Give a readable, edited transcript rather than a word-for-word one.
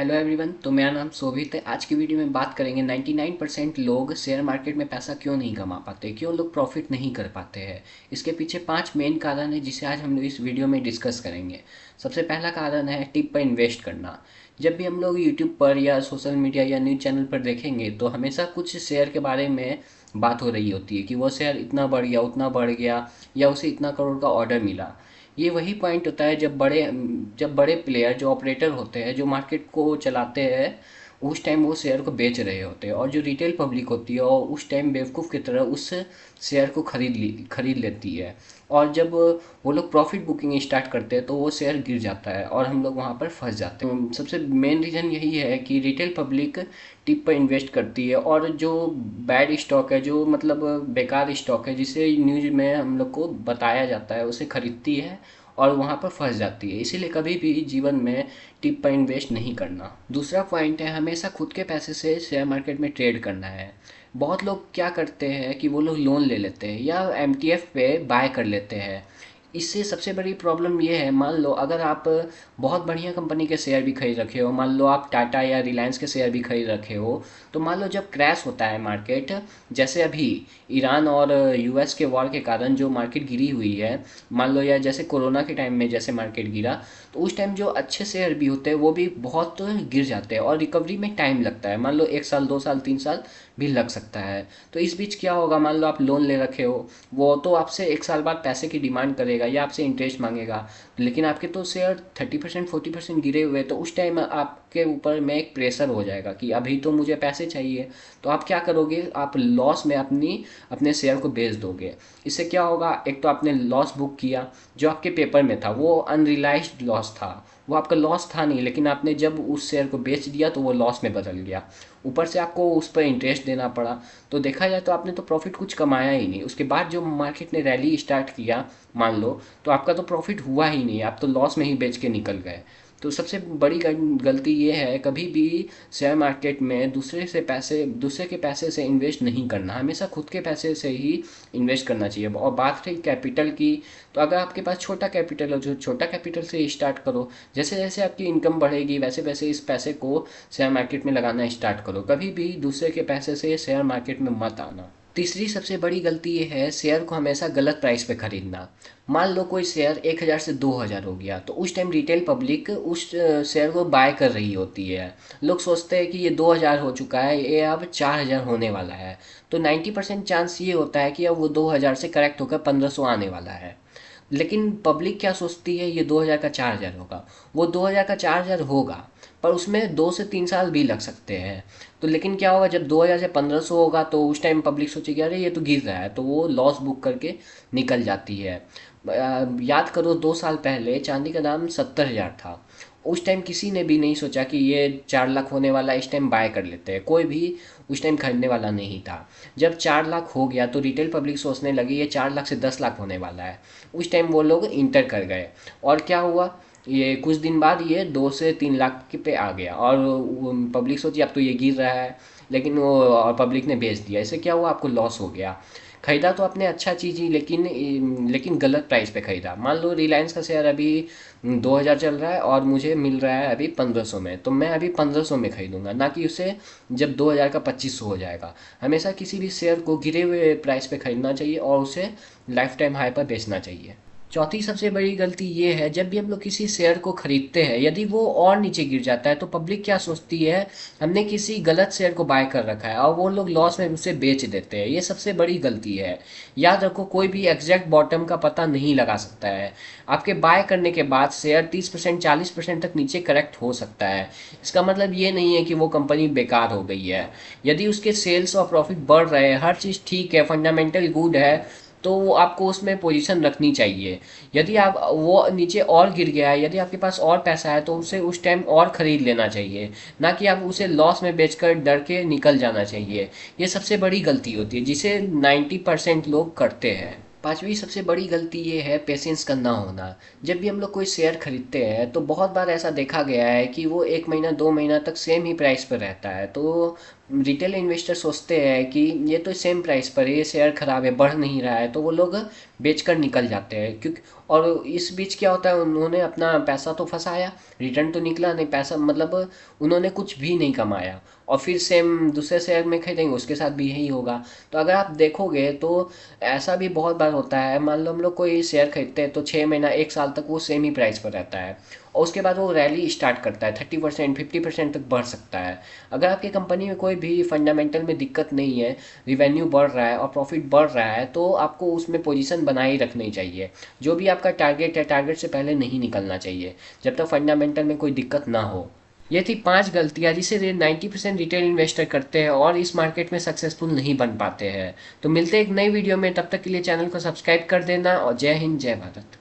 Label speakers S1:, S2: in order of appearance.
S1: Hello everyone. तो मेरा नाम शोभित है। आज की वीडियो में बात करेंगे 99% लोग शेयर मार्केट में पैसा क्यों नहीं कमा पाते, क्यों लोग प्रॉफिट नहीं कर पाते हैं। इसके पीछे 5 मेन कारण है जिसे आज हम लोग इस वीडियो में डिस्कस करेंगे। सबसे पहला कारण है टिप पर इन्वेस्ट करना। जब भी हम लोग यूट्यूब पर या सोशल मीडिया या न्यूज़ चैनल पर देखेंगे तो हमेशा कुछ शेयर के बारे में बात हो रही होती है कि वो शेयर इतना बढ़ गया, उतना बढ़ गया, या उसे इतना करोड़ का ऑर्डर मिला। ये वही पॉइंट होता है जब बड़े प्लेयर जो ऑपरेटर होते हैं, जो मार्केट को चलाते हैं, उस टाइम वो शेयर को बेच रहे होते हैं, और जो रिटेल पब्लिक होती है और उस टाइम बेवकूफ़ की तरह उस शेयर को खरीद लेती है। और जब वो लोग प्रॉफिट बुकिंग स्टार्ट करते हैं तो वो शेयर गिर जाता है और हम लोग वहाँ पर फंस जाते हैं। तो सबसे मेन रीज़न यही है कि रिटेल पब्लिक टिप पर इन्वेस्ट करती है, और जो बैड स्टॉक है, जो मतलब बेकार स्टॉक है, जिसे न्यूज़ में हम लोग को बताया जाता है, उसे खरीदती है और वहाँ पर फंस जाती है। इसीलिए कभी भी जीवन में टिप पर इन्वेस्ट नहीं करना। दूसरा पॉइंट है हमेशा खुद के पैसे से शेयर मार्केट में ट्रेड करना है। बहुत लोग क्या करते हैं कि वो लोग लोन ले लेते हैं या एमटीएफ पे बाय कर लेते हैं। इससे सबसे बड़ी प्रॉब्लम ये है, मान लो अगर आप बहुत बढ़िया कंपनी के शेयर भी खरीद रखे हो, मान लो आप टाटा या रिलायंस के शेयर भी खरीद रखे हो, तो मान लो जब क्रैश होता है मार्केट, जैसे अभी ईरान और यूएस के वॉर के कारण जो मार्केट गिरी हुई है, मान लो, या जैसे कोरोना के टाइम में जैसे मार्केट गिरा, तो उस टाइम जो अच्छे शेयर भी होते हैं वो भी बहुत गिर जाते हैं और रिकवरी में टाइम लगता है। मान लो 1 साल, 2 साल, 3 साल भी लग सकता है। तो इस बीच क्या होगा, मान लो आप लोन ले रखे हो, वो तो आपसे 1 साल बाद पैसे की डिमांड करेगा या आपसे इंटरेस्ट मांगेगा, लेकिन आपके तो शेयर 30% 40% गिरे हुए, तो उस टाइम आपके ऊपर में एक प्रेशर हो जाएगा कि अभी तो मुझे पैसे चाहिए। तो आप क्या करोगे, आप लॉस में अपने शेयर को बेच दोगे। इससे क्या होगा, एक तो आपने लॉस बुक किया, जो आपके पेपर में था वो अनरियलाइज्ड लॉस था, वो आपका लॉस था नहीं, लेकिन आपने जब उस शेयर को बेच दिया तो वो लॉस में बदल गया। ऊपर से आपको उस पर इंटरेस्ट देना पड़ा। तो देखा जाए तो आपने तो प्रॉफिट कुछ कमाया ही नहीं। उसके बाद जो मार्केट ने रैली स्टार्ट किया, मान लो, तो आपका तो प्रॉफिट हुआ ही नहीं, आप तो लॉस में ही बेच के निकल गए। तो सबसे बड़ी गलती ये है, कभी भी शेयर मार्केट में दूसरे के पैसे से इन्वेस्ट नहीं करना। हमेशा खुद के पैसे से ही इन्वेस्ट करना चाहिए। और बात रही कैपिटल की, तो अगर आपके पास छोटा कैपिटल हो, जो छोटा कैपिटल से स्टार्ट करो। जैसे जैसे आपकी इनकम बढ़ेगी वैसे वैसे इस पैसे को शेयर मार्केट में लगाना स्टार्ट करो। कभी भी दूसरे के पैसे से शेयर मार्केट में मत आना। तीसरी सबसे बड़ी गलती ये है शेयर को हमेशा गलत प्राइस पे खरीदना। मान लो कोई शेयर 1,000 से 2,000 हो गया, तो उस टाइम रिटेल पब्लिक उस शेयर को बाय कर रही होती है। लोग सोचते हैं कि ये 2,000 हो चुका है, ये अब 4,000 होने वाला है। तो 90% चांस ये होता है कि अब वो 2,000 से करेक्ट होकर 1,500 आने वाला है। लेकिन पब्लिक क्या सोचती है, ये 2,000 का 4,000 होगा। वो 2,000 का 4,000 होगा, पर उसमें 2 से 3 साल भी लग सकते हैं। तो लेकिन क्या होगा, जब 2,000 से 1,500 होगा तो उस टाइम पब्लिक सोचेगी अरे ये तो गिर रहा है, तो वो लॉस बुक करके निकल जाती है। याद करो 2 साल पहले चांदी का दाम 70,000 था। उस टाइम किसी ने भी नहीं सोचा कि ये 4 लाख होने वाला है, इस टाइम बाय कर लेते हैं। कोई भी उस टाइम खरीदने वाला नहीं था। जब 4 लाख हो गया तो रिटेल पब्लिक सोचने लगी ये 4 लाख से 10 लाख होने वाला है। उस टाइम वो लोग इंटर कर गए, और क्या हुआ, ये कुछ दिन बाद ये 2 से 3 लाख के पे आ गया, और पब्लिक सोची अब तो ये गिर रहा है, लेकिन वो और पब्लिक ने बेच दिया। इससे क्या हुआ, आपको लॉस हो गया। खरीदा तो आपने अच्छा चीज़ ही, लेकिन गलत प्राइस पे खरीदा। मान लो रिलायंस का शेयर अभी 2,000 चल रहा है और मुझे मिल रहा है अभी 1,500 में, तो मैं अभी 1,500 में खरीदूंगा, ना कि उसे जब 2,000 का 2,500 हो जाएगा। हमेशा किसी भी शेयर को गिरे हुए प्राइस पे खरीदना चाहिए और उसे लाइफ टाइम हाई पर बेचना चाहिए। चौथी सबसे बड़ी गलती ये है, जब भी हम लोग किसी शेयर को खरीदते हैं, यदि वो और नीचे गिर जाता है तो पब्लिक क्या सोचती है, हमने किसी गलत शेयर को बाय कर रखा है, और वो लोग लॉस में उसे बेच देते हैं। ये सबसे बड़ी गलती है। याद रखो, कोई भी एग्जैक्ट बॉटम का पता नहीं लगा सकता है। आपके बाय करने के बाद शेयर 30% 40% तक नीचे करेक्ट हो सकता है। इसका मतलब ये नहीं है कि वो कंपनी बेकार हो गई है। यदि उसके सेल्स और प्रॉफिट बढ़ रहे हैं, हर चीज़ ठीक है, फंडामेंटल गुड है, तो वो आपको उसमें पोजीशन रखनी चाहिए। यदि आप वो नीचे और गिर गया है, यदि आपके पास और पैसा है, तो उसे उस टाइम और ख़रीद लेना चाहिए, ना कि आप उसे लॉस में बेचकर डर के निकल जाना चाहिए। ये सबसे बड़ी गलती होती है जिसे 90% लोग करते हैं। पांचवी सबसे बड़ी गलती ये है पेशेंस का ना होना। जब भी हम लोग कोई शेयर खरीदते हैं तो बहुत बार ऐसा देखा गया है कि वो 1 महीना 2 महीना तक सेम ही प्राइस पर रहता है। तो रिटेल इन्वेस्टर सोचते हैं कि ये तो सेम प्राइस पर है, ये शेयर खराब है, बढ़ नहीं रहा है, तो वो लोग बेचकर निकल जाते हैं। क्योंकि और इस बीच क्या होता है, उन्होंने अपना पैसा तो फंसाया, रिटर्न तो निकला नहीं, पैसा मतलब उन्होंने कुछ भी नहीं कमाया। और फिर सेम दूसरे शेयर में खरीदेंगे, उसके साथ भी यही होगा। तो अगर आप देखोगे तो ऐसा भी बहुत बार होता है। मान लो हम लोग कोई शेयर खरीदते हैं तो 6 महीना 1 साल तक वो सेम ही प्राइस पर रहता है, और उसके बाद वो रैली स्टार्ट करता है, 30% 50% तक बढ़ सकता है। अगर आपकी कंपनी में कोई भी फंडामेंटल में दिक्कत नहीं है, रिवेन्यू बढ़ रहा है और प्रॉफिट बढ़ रहा है, तो आपको उसमें पोजीशन बनाए ही रखनी चाहिए। जो भी आपका टारगेट है, टारगेट से पहले नहीं निकलना चाहिए जब तक फंडामेंटल में कोई दिक्कत ना हो। ये थी 5 गलतियाँ जिसे 90% रिटेल इन्वेस्टर करते हैं और इस मार्केट में सक्सेसफुल नहीं बन पाते हैं। तो मिलते हैं एक नई वीडियो में, तब तक के लिए चैनल को सब्सक्राइब कर देना, और जय हिंद जय भारत।